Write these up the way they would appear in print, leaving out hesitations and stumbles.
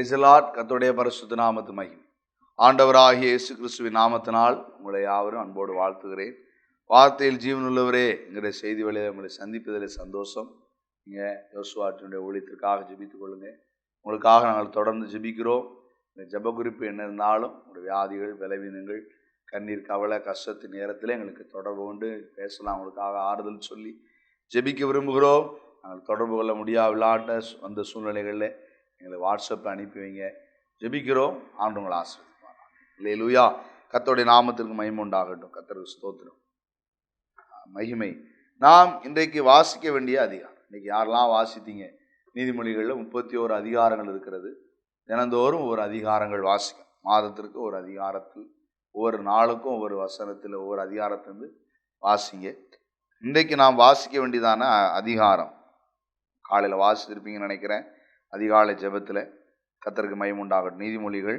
Price the Lord. கர்த்தருடைய பரிசுத்த நாமத்து மகிமை. ஆண்டவராகிய இயேசு கிறிஸ்துவின் நாமத்தினால் உங்களை யாவரும் அன்போடு வாழ்த்துகிறேன். வார்த்தையில் ஜீவனுள்ளவரே, எங்களுடைய செய்தி வழியை உங்களை சந்திப்பதில் சந்தோஷம். நீங்கள் யோசுவாட்டினுடைய ஊழியத்திற்காக ஜெபித்துக் கொள்ளுங்க. உங்களுக்காக நாங்கள் தொடர்ந்து ஜெபிக்கிறோம். இந்த ஜெப குறிப்பு என்ன இருந்தாலும் உங்களுடைய வியாதிகள், பலவீனங்கள், கண்ணீர், கவலை, கஷ்டத்தின் நேரத்தில் எங்களுக்கு தொடர்பு கொண்டு பேசலாம். உங்களுக்காக ஆறுதல் சொல்லி ஜெபிக்க விரும்புகிறோம். நாங்கள் தொடர்பு கொள்ள முடியாவில்லாட்ட அந்த சூழ்நிலைகளில் எங்களை வாட்ஸ்அப்பில் அனுப்பி வைங்க. ஜெபிக்கிறோம். ஆண்டு உங்களை ஆசீர்வதிப்பார். அல்லேலூயா. கர்த்தருடைய நாமத்திற்கு மகிமை உண்டாகட்டும். கர்த்தருக்கு ஸ்தோத்திரம், மகிமை. நாம் இன்றைக்கு வாசிக்க வேண்டிய அதிகாரம், இன்றைக்கி யாரெல்லாம் வாசித்தீங்க? நீதிமொழிகளில் 31 அதிகாரங்கள் இருக்கிறது. தினந்தோறும் ஒவ்வொரு அதிகாரங்கள் வாசிக்கும். மாதத்திற்கு ஒரு அதிகாரத்தில், ஒவ்வொரு நாளுக்கும் ஒவ்வொரு வசனத்தில், ஒவ்வொரு அதிகாரத்திலிருந்து வாசிங்க. இன்றைக்கு நாம் வாசிக்க வேண்டியதான அதிகாரம், காலையில் வாசித்திருப்பீங்கன்னு நினைக்கிறேன். அதிகாலை ஜெபத்தில் கர்த்தருக்கு மகிமை உண்டாகட்டும். நீதிமொழிகள்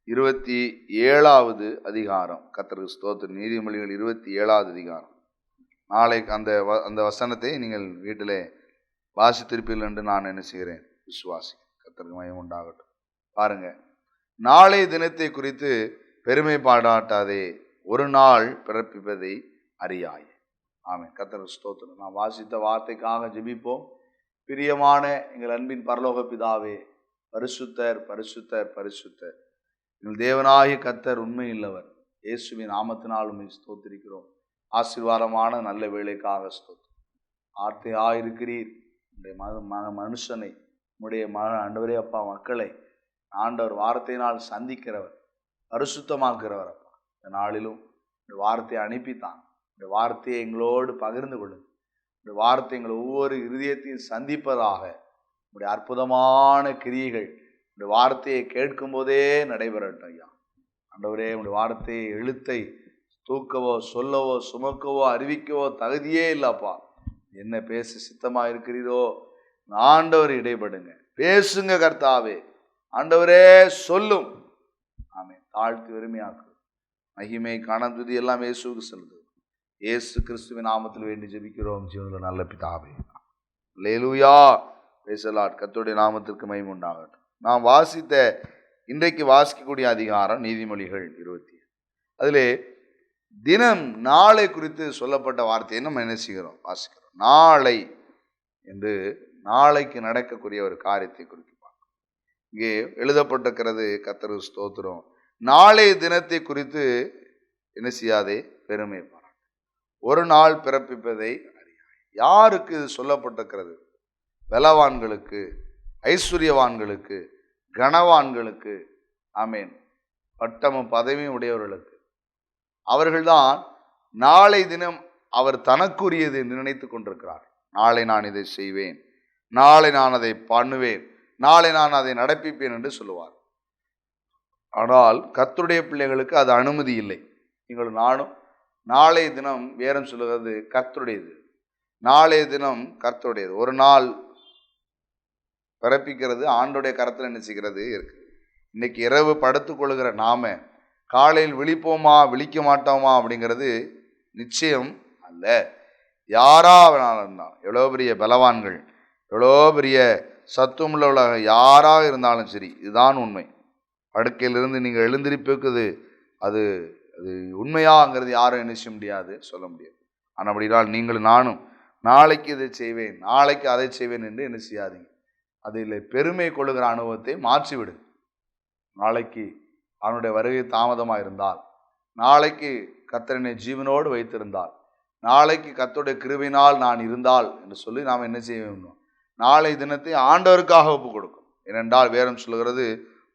27வது அதிகாரம். கர்த்தருக்கு ஸ்தோத்திரம். நீதிமொழிகள் 27வது அதிகாரம். நாளைக்கு அந்த வசனத்தை நீங்கள் வீட்டில் வாசித்திருப்பீர்கள் என்று நான் என்ன செய்கிறேன், விசுவாசி. கர்த்தருக்கு மகிமை உண்டாகட்டும். பாருங்க, நாளைய தினத்தை குறித்து பெருமை பாராட்டாதே, ஒரு நாள் பிறப்பிப்பதை அறியாய். ஆமென். கர்த்தருக்கு ஸ்தோத்திரம். நான் வாசித்த வார்த்தைக்காக ஜெபிப்போம். பிரியமான எங்கள் அன்பின் பரலோக பிதாவே, பரிசுத்தர் பரிசுத்தர் பரிசுத்தர், எங்கள் தேவனாகிய கர்த்தர் உண்மை இல்லவர். இயேசுவின் நாமத்தினால் உம்மை ஸ்தோத்திரிக்கிறோம். ஆசீர்வாதமான நல்ல வேலைக்காக ஸ்தோத்திரம். ஆர்த்தையாயிருக்கிறீர். உடைய மனுஷனை, உடைய ஆண்டவரே அப்பா, மக்களை ஆண்டவர் வார்த்தையினால் சந்திக்கிறவர், பரிசுத்தமாக்குறவர் அப்பா. இந்த நாளிலும் இந்த வார்த்தையை அனுப்பித்தான். இந்த வார்த்தையை எங்களோடு பகிர்ந்து கொள்ளுங்கள். இந்த வார்த்தை எங்கள் ஒவ்வொரு இருதயத்தையும் சந்திப்பதாக. உடைய அற்புதமான கிரியைகள் இந்த வார்த்தையை கேட்கும் போதே நடைபெறட்டும் ஐயா. ஆண்டவரே, உடைய வார்த்தையை எழுத்தை தூக்கவோ, சொல்லவோ, சுமக்கவோ, அறிவிக்கவோ தகுதியே இல்லப்பா. என்ன பேச சித்தமாக இருக்கிறீரோ ஆண்டவர் இடைப்படுங்க, பேசுங்க கர்த்தாவே. ஆண்டவரே சொல்லும். ஆமென். தாழ்த்தி வெறுமையாக்கு. மகிமை, கனம், துதி எல்லாம் இயேசுவுக்கு செலுத்து. இயேசு கிறிஸ்துவின் நாமத்தில் வேண்டி ஜெபிக்கிறோம் ஜீவனில் நல்ல பிதாவே. அல்லேலூயா. Praise the Lord. கர்த்தருடைய நாமத்திற்கு மகிமை உண்டாகட்டும். நாம் வாசித்த இன்றைக்கு வாசிக்கக்கூடிய அதிகாரம் நீதிமொழிகள் 27. அதிலே தினம் நாளை குறித்து சொல்லப்பட்ட வார்த்தையை நம்ம என்ன செய்கிறோம், வாசிக்கிறோம். நாளை என்று நாளைக்கு நடக்கக்கூடிய ஒரு காரியத்தை குறிப்பாங்க. இங்கே எழுதப்பட்டிருக்கிறது. கர்த்தருக்கு ஸ்தோத்திரம். நாளைய தினத்தை குறித்து என்ன செய்யாதே, பெருமை பாராட்டு. ஒரு நாள் பிறப்பிப்பதை அறியாய். யாருக்கு இது சொல்லப்பட்டிருக்கிறது? பலவான்களுக்கு, ஐஸ்வர்யவான்களுக்கு, கனவான்களுக்கு, ஆமேன், பட்டமும் பதவியும் உடையவர்களுக்கு. அவர்கள்தான் நாளை தினம் அவர் தனக்குரியது என்று நினைத்து கொண்டிருக்கிறார். நாளை நான் இதை செய்வேன், நாளை நான் அதை பண்ணுவேன், நாளை நான் அதை நடப்பிப்பேன் என்று சொல்லுவார். ஆனால் கர்த்தருடைய பிள்ளைகளுக்கு அது அனுமதி இல்லை. நீங்கள் நானும் நாளைய தினம் வேறம் சொல்லுகிறது கர்த்தருடையது. நாளைய தினம் கர்த்தருடையது. ஒரு நாள் பிறப்பிக்கிறது ஆண்டோடைய கரத்தில் என்ன செய்கிறது இருக்கு. இன்னைக்கு இரவு படுத்துக் கொள்ளுகிற நாம காலையில் விழிப்போமா விழிக்க மாட்டோமா அப்படிங்கிறது நிச்சயம் அல்ல. யாரா இருந்தாலும், எவ்வளோ பெரிய பலவான்கள், எவ்வளோ பெரிய சத்துவமுள்ள யாராக இருந்தாலும் சரி, இதுதான் உண்மை. படுக்கையிலிருந்து நீங்கள் எழுந்திருப்பது அது அது உண்மையாங்கிறது யாரும் என்ன செய்ய முடியாது, சொல்ல முடியாது. ஆனால் அப்படினால் நீங்கள் நானும் நாளைக்கு இதை செய்வேன், நாளைக்கு அதை செய்வேன் என்று என்ன செய்யாதீங்க. அதில் பெருமை கொள்ளுகிற அனுபவத்தை மாற்றிவிடு. நாளைக்கு அவனுடைய வருகை தாமதமாக இருந்தால், நாளைக்கு கர்த்தரினை ஜீவனோடு வைத்திருந்தால், நாளைக்கு கர்த்தருடைய கிருபையினால் நான் இருந்தால் என்று சொல்லி நாம் என்ன செய்ய வேண்டும், நாளை தினத்தை ஆண்டவருக்காக ஒப்புக் கொடுக்கும். ஏனென்றால் வேதம் சொல்லுகிறது,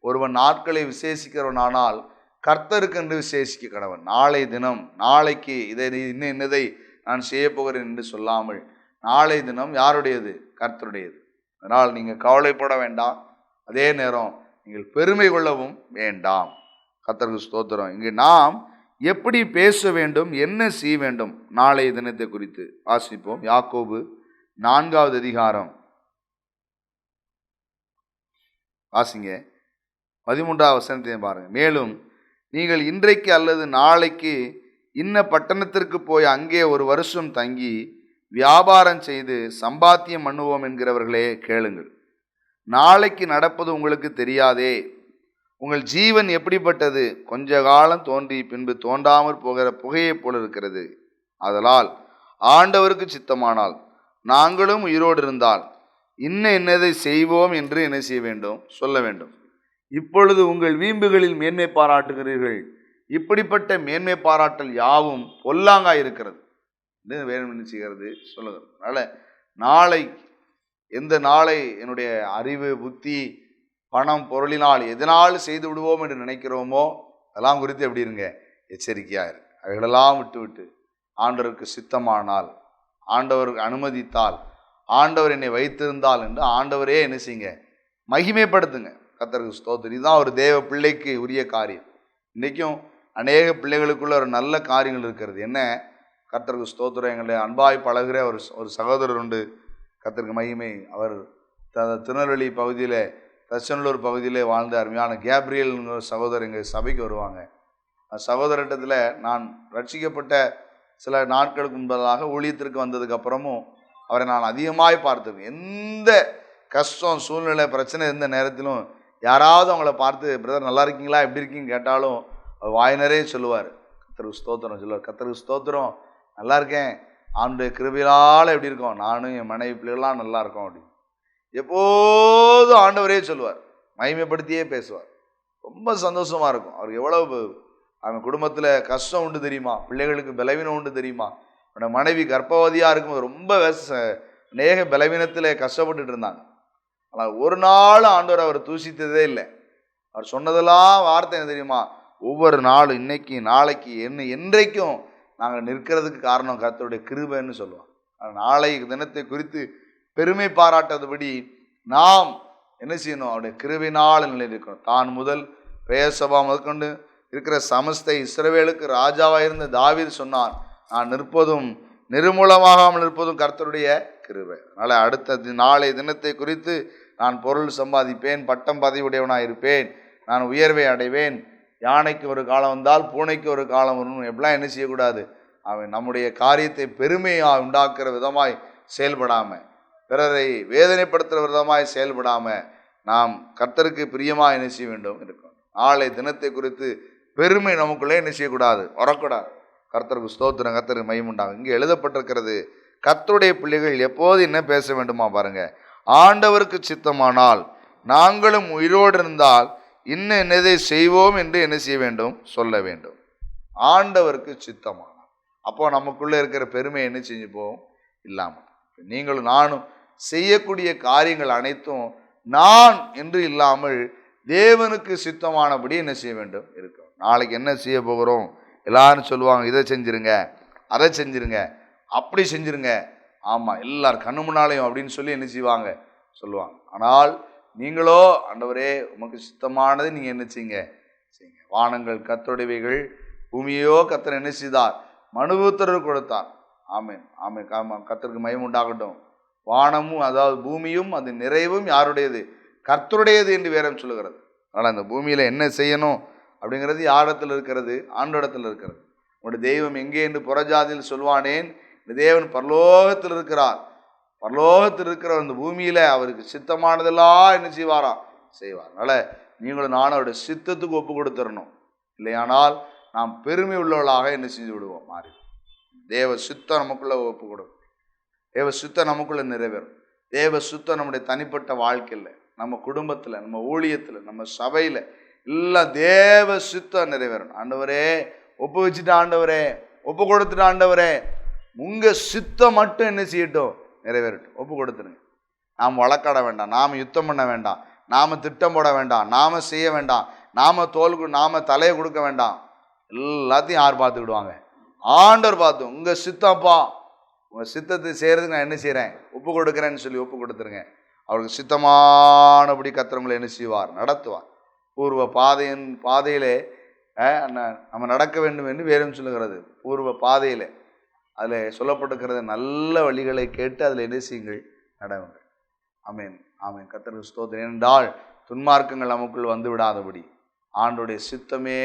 ஒருவன் நாட்களை விசேஷிக்கிறவனானால் கர்த்தருக்கு என்று விசேஷிக்க கடவன். நாளை தினம், நாளைக்கு இதை இன்னதை நான் செய்ய போகிறேன் என்று சொல்லாமல், நாளை தினம் யாருடையது? கர்த்தருடையது. அதனால் நீங்கள் கவலைப்பட வேண்டாம். அதே நேரம் நீங்கள் பெருமை கொள்ளவும் வேண்டாம். கர்த்தருக்கு ஸ்தோத்திரம். இங்கே நாம் எப்படி பேச வேண்டும், என்ன செய்ய வேண்டும் நாளைய தினத்தை குறித்து வாசிப்போம். யாக்கோபு 4வது அதிகாரம் வாசிங்க. 13வது வசனத்தை பாருங்க. மேலும் நீங்கள் இன்றைக்கு அல்லது நாளைக்கு இன்ன பட்டணத்திற்கு போய் அங்கே ஒரு வருஷம் தங்கி வியாபாரம் செய்து சம்பாத்தியம் பண்ணுவோம் என்கிறவர்களே கேளுங்கள். நாளைக்கு நடப்பது உங்களுக்கு தெரியாதே. உங்கள் ஜீவன் எப்படிப்பட்டது? கொஞ்ச காலம் தோன்றி பின்பு தோன்றாமற் போகிற புகையைப் போல இருக்கிறது. ஆதலால் ஆண்டவருக்கு சித்தமானால் நாங்களும் உயிரோடு இருந்தால் இன்னதை செய்வோம் என்று என்ன செய்ய வேண்டும்? சொல்ல வேண்டும். இப்பொழுது உங்கள் வீம்புகளில் மேன்மை பாராட்டுகிறீர்கள். இப்படிப்பட்ட மேன்மை பாராட்டல் யாவும் பொல்லாங்காய் இருக்கிறது. வேணும் என்ன செய்கிறது சொல்லுகிறது. அதனால நாளை, எந்த நாளை என்னுடைய அறிவு, புத்தி, பணம், பொருளினால் எதனால் செய்து விடுவோம் என்று நினைக்கிறோமோ அதெல்லாம் குறித்து எப்படி இருங்க? எச்சரிக்கையாக இருக்கு. அவைகளெல்லாம் விட்டு ஆண்டவருக்கு சித்தமானால், ஆண்டவருக்கு அனுமதித்தால், ஆண்டவர் என்னை வைத்திருந்தால் என்று ஆண்டவரே என்ன செய்யுங்க? மகிமைப்படுத்துங்க. கர்த்தருக்கு ஸ்தோத்திரம். இதுதான் ஒரு தேவ பிள்ளைக்கு உரிய காரியம். இன்றைக்கும் அநேக பிள்ளைகளுக்குள்ள ஒரு நல்ல காரியங்கள் இருக்கிறது. என்ன? கர்த்தருக்கு ஸ்தோத்திரம். எங்களுடைய அன்பாய் பழகுகிற ஒரு சகோதரர் உண்டு. கர்த்தருக்கு மகிமை. அவர் திருநெல்வேலி பகுதியில், தச்சநல்லூர் பகுதியிலே வாழ்ந்த அருமையான கேப்ரியல் சகோதரர் எங்கள் சபைக்கு வருவாங்க. சகோதரட்டத்தில் நான் ரட்சிக்கப்பட்ட சில நாட்களுக்கு முன்பதாக ஊழியத்திற்கு வந்ததுக்கு அப்புறமும் அவரை நான் அதிகமாய் பார்த்துருக்கேன். எந்த கஷ்டம், சூழ்நிலை, பிரச்சனை இருந்த நேரத்திலும் யாராவது அவங்கள பார்த்து, பிரதர் நல்லா இருக்கீங்களா, எப்படி இருக்கீங்கன்னு கேட்டாலும் அவர் வாய் நிறைய சொல்லுவார், கர்த்தருக்கு ஸ்தோத்திரம் சொல்லுவார். கர்த்தருக்கு ஸ்தோத்திரம், நல்லா இருக்கேன், ஆண்டுடைய கிருபையால் எப்படி இருக்கோம், நானும் என் மனைவி பிள்ளைகள்லாம் நல்லா இருக்கோம் அப்படின்னு எப்போதும் ஆண்டவரே சொல்லுவார். மகிமைப்படுத்தியே பேசுவார். ரொம்ப சந்தோஷமாக இருக்கும். அவருக்கு எவ்வளவு அவன் குடும்பத்தில் கஷ்டம் உண்டு தெரியுமா, பிள்ளைகளுக்கு பலவீனம் உண்டு தெரியுமா. அவனோட மனைவி கர்ப்பவதியாக இருக்கும்போது ரொம்ப அநேக பலவீனத்தில் கஷ்டப்பட்டுட்டு இருந்தாங்க. ஆனால் ஒரு நாள் ஆண்டவர் அவர் தூசித்ததே இல்லை. அவர் சொன்னதெல்லாம் வார்த்தை என்ன தெரியுமா? ஒவ்வொரு நாளும், இன்னைக்கு, நாளைக்கு, என்றைக்கும் நாங்கள் நிற்கிறதுக்கு காரணம் கர்த்தருடைய கிருபைன்னு சொல்லுவோம். நாளை தினத்தை குறித்து பெருமை பாராட்டாதபடி நாம் என்ன செய்யணும்? அவருடைய கிருபையினால் நிலைநிற்கணும். தான் முதல் பெயர்சபா முதற்கொண்டு இருக்கிற சமஸ்த இஸ்ரவேலுக்கு ராஜாவாக இருந்த தாவீது சொன்னான், நான் நிற்பதும் நிர்மூலமாகாமல் நிற்பதும் கர்த்தருடைய கிருபை. அதனால் அடுத்த நாளை தினத்தை குறித்து நான் பொருள் சம்பாதிப்பேன், பட்டம் பதவி உடையவனாக இருப்பேன், நான் உயர்வை அடைவேன், யானைக்கு ஒரு காலம் வந்தால் பூனைக்கு ஒரு காலம் வரும், எப்படிலாம் என்ன செய்யக்கூடாது? அவன் நம்முடைய காரியத்தை பெருமையாக உண்டாக்குற விதமாய் செயல்படாமல், பிறரை வேதனைப்படுத்துகிற விதமாய் செயல்படாமல் நாம் கர்த்தருக்கு பிரியமாக என்ன செய்ய வேண்டும் இருக்கும். நாளை தினத்தை குறித்து பெருமை நமக்குள்ளே என்ன செய்யக்கூடாது? வரக்கூடாது. கர்த்தருக்கு ஸ்தோத்திரம், கர்த்தருக்கு மகிமையுண்டாகும். இங்கே எழுதப்பட்டிருக்கிறது, கர்த்தருடைய பிள்ளைகள் எப்போது என்ன பேச வேண்டுமா பாருங்க. ஆண்டவருக்கு சித்தமானால் நாங்களும் உயிரோடு இருந்தால் என்னதை செய்வோம் என்று என்ன செய்ய வேண்டும்? சொல்ல வேண்டும். ஆண்டவருக்கு சித்தமானால் அப்போ நமக்குள்ளே இருக்கிற பெருமை என்ன செஞ்சு போகும்? இல்லாமல். நீங்களும் நானும் செய்யக்கூடிய காரியங்கள் அனைத்தும் நான் என்று இல்லாமல் தேவனுக்கு சித்தமானபடி என்ன செய்ய வேண்டும் இருக்கும். நாளைக்கு என்ன செய்ய போகிறோம்? எல்லாரும் சொல்லுவாங்க, இதை செஞ்சிருங்க, அதை செஞ்சிருங்க, அப்படி செஞ்சிருங்க. ஆமாம், எல்லாரும் கண்ணு முன்னாலையும் அப்படின்னு சொல்லி என்ன செய்வாங்க? சொல்லுவாங்க. ஆனால் நீங்களோ, ஆண்டவரே உமக்கு சித்தமானது நீங்கள் என்ன செய்யுங்க? வானங்கள் கர்த்தருடையவைகள், பூமியோ கர்த்தர் என்ன செய்தார்? மனுபுத்திரருக்கு கொடுத்தார். ஆமென், ஆமென், ஆமாம். கர்த்தருக்கு மகிமை உண்டாகட்டும். வானமும், அதாவது பூமியும் அது நிறைவும் யாருடையது? கர்த்தருடையது என்று வேதம் சொல்லுகிறது. அதனால் அந்த பூமியில் என்ன செய்யணும் அப்படிங்கிறது யாரிடத்தில் இருக்கிறது? ஆண்டோடத்தில் இருக்கிறது. உங்களுடைய தெய்வம் எங்கே என்று புறஜாதியில் சொல்வானேன், இந்த தேவன் பரலோகத்தில் இருக்கிறார். பரலோகத்தில் இருக்கிற அந்த பூமியில் அவருக்கு சித்தமானதெல்லாம் என்ன செய்வாராம்? செய்வார். அதனால் நீங்களும் நானும் அவருடைய சித்தத்துக்கு ஒப்பு கொடுத்துடணும். இல்லையானால் நாம் பெருமை உள்ளவர்களாக என்ன செஞ்சு விடுவோம்? மாறி தேவ சித்தம் நமக்குள்ளே ஒப்பு கொடுக்கும். தேவ சித்தம் நமக்குள்ளே நிறைவேறும். தேவ சித்தம் நம்முடைய தனிப்பட்ட வாழ்க்கையில், நம்ம குடும்பத்தில், நம்ம ஊழியத்தில், நம்ம சபையில் எல்லாம் தேவ சித்தம் நிறைவேறும். ஆண்டவரே ஒப்பு வச்சுட்டு, ஆண்டவரே ஒப்பு கொடுத்துட்டு, ஆண்டவரே உங்கள் சித்தம் மட்டும் என்ன செய்யட்டும்? நிறைவேறட்டும். ஒப்பு கொடுத்துருங்க. நாம் வழக்காட வேண்டாம், நாம் யுத்தம் பண்ண வேண்டாம், நாம் திட்டம் போட வேண்டாம், நாம் செய்ய வேண்டாம், நாம் தலையை கொடுக்க வேண்டாம். எல்லாத்தையும் யார் பார்த்துக்கிடுவாங்க? ஆண்டவர் பார்த்து, உங்கள் சித்தம்ப்பா, உங்கள் சித்தத்தை செய்கிறதுக்கு நான் என்ன செய்கிறேன்? ஒப்பு கொடுக்குறேன்னு சொல்லி ஒப்பு கொடுத்துருங்க. அவருக்கு சித்தமானபடி கர்த்தர் என்ன செய்வார்? நடத்துவார். பூர்வ பாதையிலே நம்ம நடக்க வேண்டும் என்று வேதம் சொல்லுகிறது. பூர்வ பாதையில் அதில் சொல்லப்பட்டிருக்கிறது, நல்ல வழிகளை கேட்டு அதில் என்ன செய்யுங்கள்? நடவுங்கள். ஆமென், ஆமென். கர்த்தருக்கு ஸ்தோத்திரம். என்றால் துன்மார்க்கங்கள் நமக்குள் வந்து விடாதபடி ஆண்டோடைய சித்தமே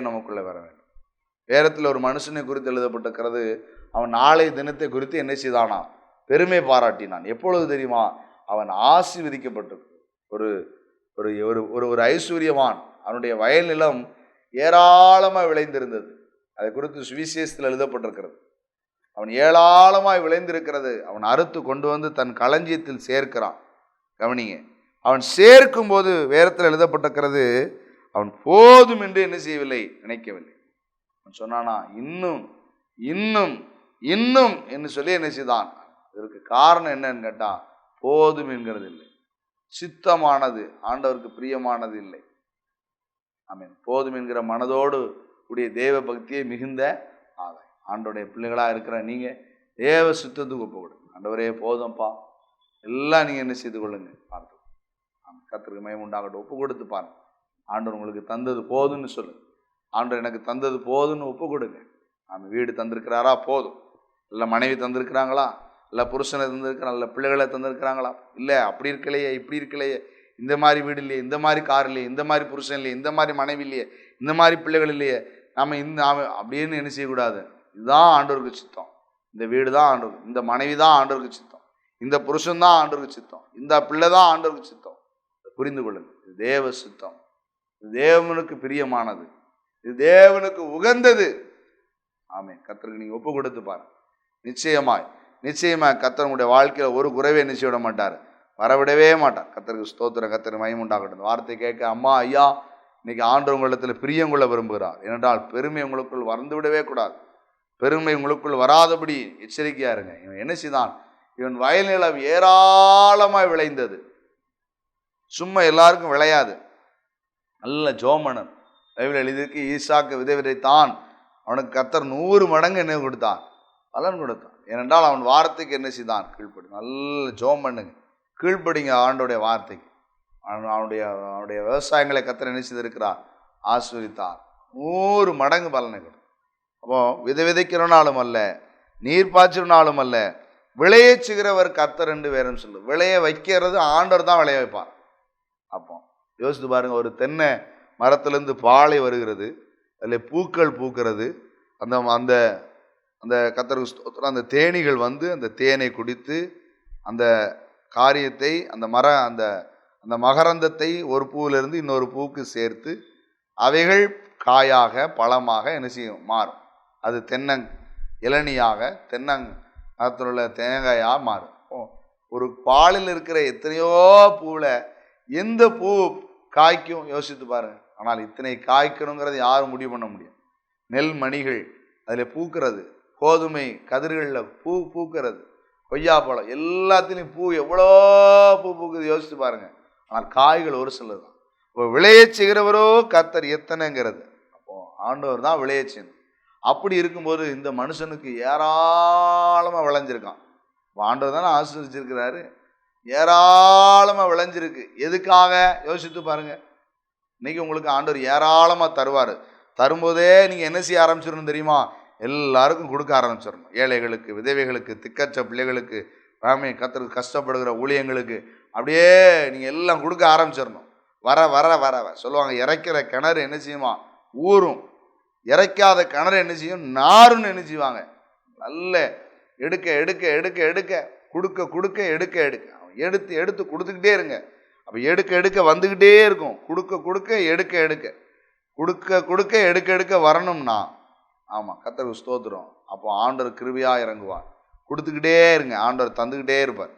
நமக்குள்ளே வர வேண்டும். வேதத்தில் ஒரு மனுஷனை குறித்து எழுதப்பட்டிருக்கிறது, அவன் நாளை தினத்தை குறித்து என்ன செய்தானா? பெருமை பாராட்டினான். எப்பொழுது தெரியுமா? அவன் ஆசீர்வதிக்கப்பட்டிருக்கு. ஒரு ஒரு ஒரு ஒரு ஐஸ்வர்யவான், அவனுடைய வயல் நிலம் ஏராளமாய் விளைந்திருந்தது. அதை குறித்து சுவிசேஷத்தில் எழுதப்பட்டிருக்கிறது. அவன் ஏராளமாய் விளைந்திருக்கிறது அவன் அறுத்து கொண்டு வந்து தன் களஞ்சியத்தில் சேர்க்கிறான். கவனிங்க, அவன் சேர்க்கும் போது வேதத்தில் எழுதப்பட்டிருக்கிறது, அவன் போதும் என்று என்ன செய்யவில்லை, நினைக்கவில்லை. அவன் சொன்னானா, இன்னும் இன்னும் இன்னும் என்று சொல்லி என்ன செய்தான். இதற்கு காரணம் என்னன்னு கேட்டா, போதும் என்கிறது இல்லை, சித்தமானது, ஆண்டவருக்கு பிரியமானது இல்லை. ஆமென். போதும் என்கிற மனதோடு கூடிய தேவ பக்தியை மிகுந்த ஆதாயம். ஆண்டோடைய பிள்ளைகளாக இருக்கிற நீங்க தேவ சுத்தத்துக்கு ஒப்பு கொடுங்க. ஆண்டவரே போதும்ப்பா, எல்லாம் நீங்க என்ன செய்து கொள்ளுங்க. பார்த்து கர்த்தருக்கு மகிமை உண்டாகட்டும். ஒப்பு கொடுத்து பாருங்க. ஆண்டவர் உங்களுக்கு தந்தது போதுன்னு சொல்லுங்க. ஆண்டவர் எனக்கு தந்தது போதுன்னு ஒப்பு கொடுங்க. ஆமாம், வீடு தந்திருக்கிறாரா, போதும். இல்லை மனைவி தந்திருக்கிறாங்களா, இல்லை புருஷனை தந்திருக்கிறாங்க, இல்லை பிள்ளைகளை தந்திருக்கிறாங்களா, இல்லை அப்படி இருக்கலையே, இப்படி இருக்கலையே, இந்த மாதிரி வீடு இல்லையே, இந்த மாதிரி கார் இல்லையே, இந்த மாதிரி புருஷன் இல்லையே, இந்த மாதிரி மனைவி இல்லையே, இந்த மாதிரி பிள்ளைகள் இல்லையே, நம்ம அப்படின்னு என்ன செய்யக்கூடாது. இதுதான் ஆண்டவருக்கு சித்தம். இந்த வீடு தான் ஆண்டவருக்கு, இந்த மனைவி தான் ஆண்டவருக்கு சித்தம், இந்த புருஷன் தான் ஆண்டவருக்கு சித்தம், இந்த பிள்ளை தான் ஆண்டவருக்கு சித்தம். புரிந்து கொள்ளுங்க, இது தேவ சித்தம், இது தேவனுக்கு பிரியமானது, இது தேவனுக்கு உகந்தது. ஆமென். கர்த்தருக்கு நீங்க ஒப்பு கொடுத்து பாருங்க. நிச்சயமாய் கர்த்தருடைய வாழ்க்கையில ஒரு குறைவே நிச்சய விட மாட்டார், வரவிடவே மாட்டார். கர்த்தருக்கு ஸ்தோத்திரம். கர்த்தர் மகிமை உண்டாகட்டும். வார்த்தை கேட்க, அம்மா ஐயா, இன்னைக்கு ஆண்டவர் உங்களிடத்தில் பிரியம் கொள்ள விரும்புகிறார். ஏனென்றால் பெருமை உங்களுக்குள் வந்து விடவே கூடாது. பெருமை உங்களுக்குள் வராதபடி எச்சரிக்கையா இருங்க. இவன் என்ன செய்தான், இவன் வயல் நிலம் ஏராளமாய் விளைந்தது. சும்மா எல்லாருக்கும் விளையாது. நல்ல ஜோமனன். பைபிள் எழுதியிருக்கு, ஈசாக்கு விதை விதைத்தான், அவனுக்கு கர்த்தர் 100 மடங்கு என்ன கொடுத்தான், பலன் கொடுத்தான். ஏனென்றால் அவன் வார்த்தைக்கு என்ன செய்தான், கீழ்ப்படி. நல்ல ஜோம் பண்ணுங்க, கீழ்ப்படிங்க ஆண்டோடைய வார்த்தைக்கு. அவனுடைய விவசாயங்களை கர்த்தர் என்ன செய்திருக்கிறார், ஆசீர்வதித்தார். 100 மடங்கு பலனை கொடுத்தான். அப்போ விதைக்கிறனாலும் அல்ல, நீர் பாய்ச்சினாலும் அல்ல, விளையச்சுகிறவர் கர்த்தர் என்று வேறும் சொல்லு. விளைய வைக்கிறது ஆண்டவர் தான் விளைய வைப்பார். அப்போ யோசித்து பாருங்க, ஒரு தென்னை மரத்திலிருந்து பாலை வருகிறது, அதில் பூக்கள் பூக்கிறது. அந்த அந்த அந்த கர்த்தருக்கு அந்த தேனீகள் வந்து அந்த தேனை குடித்து அந்த காரியத்தை அந்த அந்த மகரந்தத்தை ஒரு பூவிலிருந்து இன்னொரு பூவுக்கு சேர்த்து அவைகள் காயாக பழமாக என்ன செய்யும், மாறும். அது இளநியாக மரத்தில் உள்ள தேங்காயாக மாறும். ஒரு பாலில் இருக்கிற எத்தனையோ பூவில் எந்த பூ காய்க்கும் யோசித்து பாருங்க. ஆனால் இத்தனை காய்க்கணுங்கிறது யாரும் முடிவு பண்ண முடியும். நெல் மணிகள் அதில் பூக்கிறது, கோதுமை கதிர்களில் பூக்கிறது, கொய்யாப்பழம் எல்லாத்துலேயும் பூ எவ்வளோ பூக்குது யோசித்து பாருங்க. ஆனால் காய்கள் ஒரு சிலர் தான். இப்போ விளைய செய்கிறவரோ கர்த்தர் எத்தனைங்கிறது. அப்போ ஆண்டவர் தான் விளைய செய்யணும். அப்படி இருக்கும்போது இந்த மனுஷனுக்கு ஏராளமாக விளைஞ்சிருக்கான். ஆண்டவர் தானே ஆசீர்வதிச்சிருக்கிறாரு, ஏராளமாக விளைஞ்சிருக்கு. எதுக்காக யோசித்து பாருங்க. இன்னைக்கு உங்களுக்கு ஆண்டவர் ஏராளமாக தருவார். தரும்போதே நீங்கள் என்ன செய்ய ஆரம்பிச்சிடணும் தெரியுமா, எல்லாருக்கும் கொடுக்க ஆரம்பிச்சிடணும். ஏழைகளுக்கு, விதவைகளுக்கு, திக்கற்ற பிள்ளைகளுக்கு, கர்த்தருக்கு கஷ்டப்படுகிற ஊழியங்களுக்கு அப்படியே நீங்கள் எல்லாம் கொடுக்க ஆரம்பிச்சிடணும். வர வர வர சொல்லுவாங்க, இறைக்கிற கிணறு என்ன செய்யுமா, ஊறும். இறைக்காத கிணறு என்ன செய்யும், நாருன்னு என்ன செய்வாங்க. நல்ல எடுக்க எடுக்க எடுக்க எடுக்க கொடுக்க கொடுக்க எடுக்க எடுக்க எடுத்து எடுத்து கொடுத்துக்கிட்டே இருங்க. அப்போ எடுக்க எடுக்க வந்துக்கிட்டே இருக்கும். கொடுக்க கொடுக்க எடுக்க எடுக்க கொடுக்க கொடுக்க எடுக்க எடுக்க வரணும்னா, ஆமாம், கர்த்தருக்கு ஸ்தோத்திரம். அப்போ ஆண்டவர் கிருபையாக இறங்குவார். கொடுத்துக்கிட்டே இருங்க, ஆண்டவர் தந்துக்கிட்டே இருப்பார்.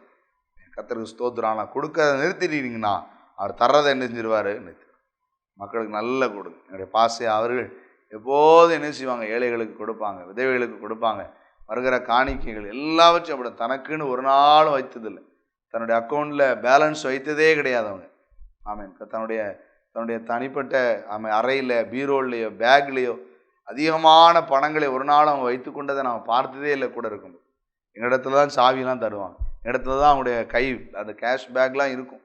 கர்த்தருக்கு ஸ்தோத்திரம். ஆனால் கொடுக்க நிறுத்திட்டீங்கன்னா அவர் தர்றதை என்ன செஞ்சிருவார், மக்களுக்கு நல்ல கொடுங்க. என்னுடைய பாசை அவர்கள் எப்போதும் என்ன செய்வாங்க, ஏழைகளுக்கு கொடுப்பாங்க, விதவைகளுக்கு கொடுப்பாங்க. வருகிற காணிக்கைகள் எல்லாவற்றையும் அப்படி தனக்குன்னு ஒரு நாளும் வைத்ததில்லை. தன்னுடைய அக்கௌண்ட்டில் பேலன்ஸ் வைத்ததே கிடையாது அவங்க. ஆமீன். தன்னுடைய தனிப்பட்ட அறையில், பீரோல்லையோ, பேக்லேயோ அதிகமான பணங்களை ஒரு நாள் அவங்க வைத்து கொண்டதை நாங்கள் பார்த்ததே இல்லை. கூட இருக்கும் எங்களிடத்துல தான் சாவிலாம் தருவாங்க, இடத்துல தான் அவங்களுடைய கை அந்த கேஷ் பேக்லாம் இருக்கும்.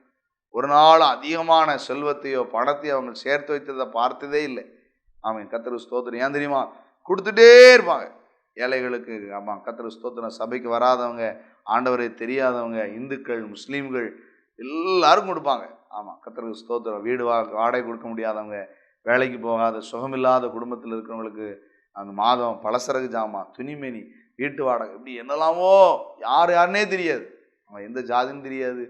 ஒரு நாள் அதிகமான செல்வத்தையோ பணத்தையோ அவங்க சேர்த்து வைத்ததை பார்த்ததே இல்லை. ஆமீன். கர்த்தருக்கு ஸ்தோத்திரம். ஏன் தெரியுமா, கொடுத்துட்டே இருப்பாங்க ஏழைகளுக்கு. ஆமாம், கர்த்தருக்கு ஸ்தோத்திரம். சபைக்கு வராதவங்க, ஆண்டவரை தெரியாதவங்க, இந்துக்கள், முஸ்லீம்கள் எல்லாரும் கொடுப்பாங்க. ஆமாம், கர்த்தருக்கு ஸ்தோத்திரம். வீடு வாடகை கொடுக்க முடியாதவங்க, வேலைக்கு போகாத சுகமில்லாத குடும்பத்தில் இருக்கிறவங்களுக்கு அந்த மாதம் பலசரக்கு ஜாமான், துணிமணி, வீட்டு வாடகை, இப்படி என்னெல்லாமோ யாருன்னே தெரியாது. அவன் எந்த ஜாதின்னு தெரியாது.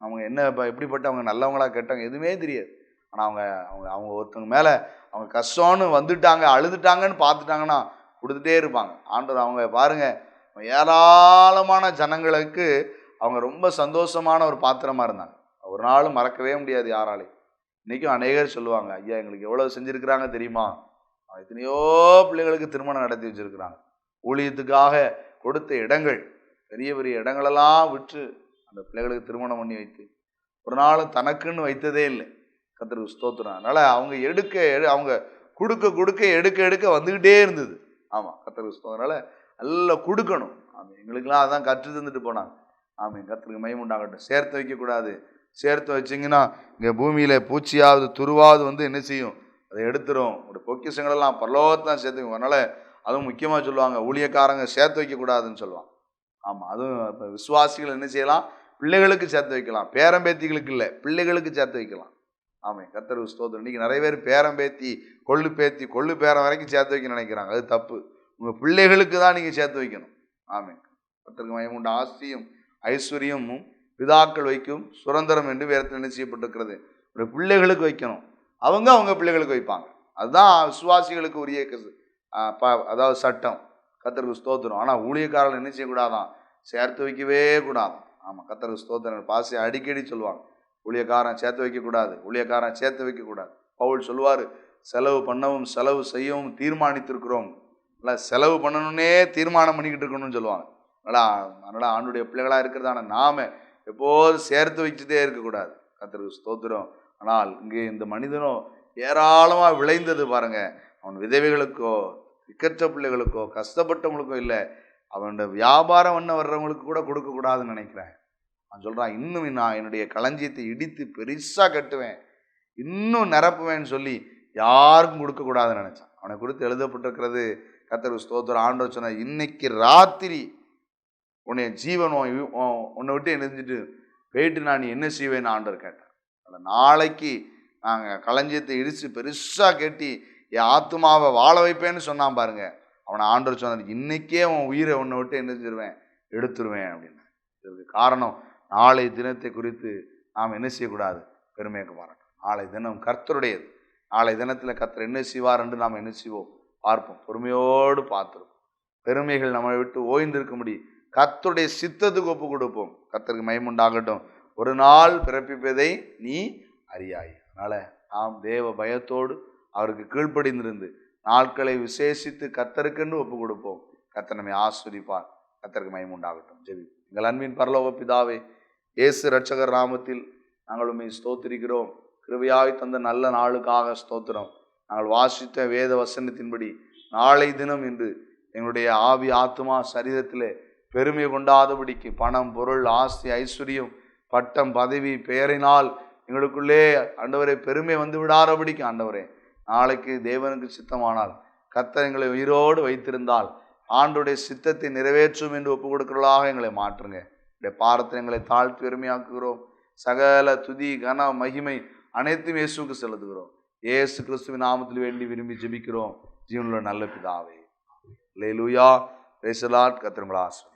அவங்க என்ன எப்படிப்பட்டவங்க, நல்லவங்களா கெட்டவங்க எதுவுமே தெரியாது. ஆனால் அவங்க அவங்க அவங்க ஒருத்தவங்க மேலே அவங்க கஷ்டம்னு வந்துட்டாங்க, அழுதுட்டாங்கன்னு பார்த்துட்டாங்கன்னா கொடுத்துட்டே இருப்பாங்க ஆண்டவர். அவங்க பாருங்க, ஏராளமான ஜனங்களுக்கு அவங்க ரொம்ப சந்தோஷமான ஒரு பாத்திரமா இருந்தாங்க. ஒரு நாளும் மறக்கவே முடியாது யாராலையும். இன்றைக்கும் அநேகர் சொல்லுவாங்க, ஐயா எங்களுக்கு எவ்வளோ செஞ்சுருக்கிறாங்க தெரியுமா, எத்தனையோ பிள்ளைகளுக்கு திருமணம் நடத்தி வச்சுருக்கிறாங்க. ஊழியத்துக்காக கொடுத்த இடங்கள், பெரிய பெரிய இடங்களெல்லாம் விற்று அந்த பிள்ளைகளுக்கு திருமணம் பண்ணி வைத்து ஒரு நாளும் தனக்குன்னு வைத்ததே இல்லை. கர்த்தருக்கு ஸ்தோத்திரம். அதனால் அவங்க அவங்க கொடுக்க எடுக்க வந்துக்கிட்டே இருந்தது. ஆமாம், கர்த்தருக்கு ஸ்தோத்திரம். அதனால் நல்லா கொடுக்கணும். ஆமாம், எங்களுக்கெல்லாம் அதான் கற்று தந்துட்டு போனாங்க. ஆமாம், கர்த்தருக்கு மகிமை உண்டாகட்டும். சேர்த்து வைக்கக்கூடாது. சேர்த்து வச்சிங்கன்னா இங்கே பூமியில் பூச்சியாவது துருவாவது வந்து என்ன செய்யும், அதை எடுத்துரும். ஒரு பொக்கிஷங்களெல்லாம் பரலோகத்தான் சேர்த்து வைக்கும். அதனால் அதுவும் முக்கியமாக சொல்லுவாங்க, ஊழியக்காரங்க சேர்த்து வைக்கக்கூடாதுன்னு சொல்லுவாங்க. ஆமாம், அதுவும் இப்போ விசுவாசிகள் என்ன செய்யலாம், பிள்ளைகளுக்கு சேர்த்து வைக்கலாம். பேரம்பேத்திகளுக்கு இல்லை, பிள்ளைகளுக்கு சேர்த்து வைக்கலாம். ஆமாம், கர்த்தருக்கு ஸ்தோத்திரம். இன்றைக்கி நிறைய பேர் பேரம்பேத்தி கொள்ளு பேரம் வரைக்கும் சேர்த்து வைக்க நினைக்கிறாங்க. அது தப்பு. உங்கள் பிள்ளைகளுக்கு தான் நீங்கள் சேர்த்து வைக்கணும். ஆமாம், கர்த்தருக்கு மகிமை உண்டு. ஆஸ்தியும் ஐஸ்வர்யமும் பிதாக்கள் வைக்கும் சுதந்திரம் என்று வேதத்தில் என்ன செய்யப்பட்டிருக்கிறது, ஒரு பிள்ளைகளுக்கு வைக்கணும். அவங்க பிள்ளைகளுக்கு வைப்பாங்க. அதுதான் விசுவாசிகளுக்கு உரிய அதாவது சட்டம். கர்த்தருக்கு ஸ்தோத்திரம். ஆனால் ஊழியக்காரர்கள் என்ன செய்யக்கூடாதான், சேர்த்து வைக்கவே கூடாதான். ஆமாம், கர்த்தருக்கு ஸ்தோத்திரம். பாசி அடிக்கடி சொல்லுவாங்க, ஊழியக்காரன் சேர்த்து வைக்கக்கூடாது, ஊழியக்காரன் சேர்த்து வைக்கக்கூடாது. பவுல் சொல்லுவார், செலவு பண்ணவும் செலவு செய்யவும் தீர்மானித்திருக்கிறோம். இல்லை, செலவு பண்ணணுன்னே தீர்மானம் பண்ணிக்கிட்டு இருக்கணும்னு சொல்லுவாங்க. அதனால் ஆண்டுடைய பிள்ளைகளாக இருக்கிறதான நாம எப்போதும் சேர்த்து வச்சுட்டே இருக்கக்கூடாது. கர்த்தருக்கு ஸ்தோத்திரம். ஆனால் இங்கே இந்த மனிதனோ ஏராளமாக விளைந்தது பாருங்க. அவன் விதவைகளுக்கோ திக்கற்ற பிள்ளைகளுக்கோ கஷ்டப்பட்டவங்களுக்கோ இல்லை, அவனோட வியாபாரம் பண்ண வர்றவங்களுக்கு கூட கொடுக்கக்கூடாதுன்னு நினைக்கிறேன். அவன் சொல்கிறான், இன்னும் நான் என்னுடைய களஞ்சியத்தை இடித்து பெருசாக கட்டுவேன், இன்னும் நிரப்புவேன்னு சொல்லி யாருக்கும் கொடுக்கக்கூடாதுன்னு நினச்சான். அவனை குறித்து எழுதப்பட்டிருக்கிறது. கர்த்தருக்கு ஸ்தோத்திரம். ஆண்டவர் சொன்ன, இன்னைக்கு ராத்திரி உன்னை ஜீவன் உன்னை விட்டு எழுந்துட்டு போயிட்டு நான் என்ன செய்வேன்னு ஆண்டவர் கேட்டேன். அதில் நாளைக்கு நாங்கள் களஞ்சியத்தை இடித்து பெருசாக கட்டி என் ஆத்மாவை வாழ வைப்பேன்னு சொன்னான் பாருங்க. அவனை ஆண்டவர் சொன்னார், இன்னைக்கே உன் உயிரை உன்னை விட்டு என்ன செஞ்சிருவேன், எடுத்துருவேன் அப்படின்னு. இதுக்கு காரணம், நாளை தினத்தை குறித்து நாம் என்ன செய்யக்கூடாது, பெருமையாக மாறட்டும். நாளை தினம் கர்த்தருடையது. நாளை தினத்தில் கர்த்தர் என்ன செய்வார் என்று நாம் என்ன செய்வோம், பார்ப்போம். பொறுமையோடு பார்த்துருவோம். பெருமைகள் நம்மை விட்டு ஓய்ந்திருக்கும்படி கர்த்தருடைய சித்தத்துக்கு ஒப்பு கொடுப்போம். கர்த்தருக்கு மகிமை உண்டாகட்டும். ஒரு நாள் பிறப்பிப்பதை நீ அறியாய். அதனால் நாம் தேவ பயத்தோடு அவருக்கு கீழ்ப்படிந்திருந்து நாட்களை விசேஷித்து கர்த்தருக்கென்று ஒப்பு கொடுப்போம். கர்த்தர் நம்மை ஆசீர்வதிப்பார். கர்த்தருக்கு மகிமை உண்டாகட்டும். ஜெபி. எங்கள் அன்பின் பரலோக பிதாவே, இயேசு இரட்சகர் நாமத்தில் நாங்கள் உம்மை ஸ்தோத்திரிக்கிறோம். கிருபையாய் தந்த நல்ல நாளுக்காக ஸ்தோத்திரம். நாங்கள் வாசித்த வேத வசனத்தின்படி நாளை தினம் இன்று எங்களுடைய ஆவி ஆத்மா சரீரத்திலே பெருமை கொண்டாதபடிக்கு பணம் பொருள் ஆஸ்தி ஐஸ்வர்யம் பட்டம் பதவி பெயரினால் எங்களுக்குள்ளே ஆண்டவரே பெருமை வந்து விடாதபடிக்கு ஆண்டவரே, நாளைக்கு தேவனுக்கு சித்தமானால் கர்த்தர் எங்களை உயிரோடு வைத்திருந்தால் ஆண்டுடைய சித்தத்தை நிறைவேற்றும் என்று ஒப்பு கொடுக்கிறவர்களாக எங்களை மாற்றுங்க. என்னுடைய பாரத்தை எங்களை தாழ்த்தி பெருமையாக்குகிறோம். சகல துதி கன மகிமை அனைத்தும் இயேசுக்கு செலுத்துகிறோம். இயேசு கிறிஸ்துவின் நாமத்தில் வேண்டி விரும்பி ஜெபிக்கிறோம். ஜீவனுள்ள நல்ல பிதாவே. அல்லேலூயா. Praise the Lord. கர்த்தர் உங்களை ஆசீர்வதிப்பார்.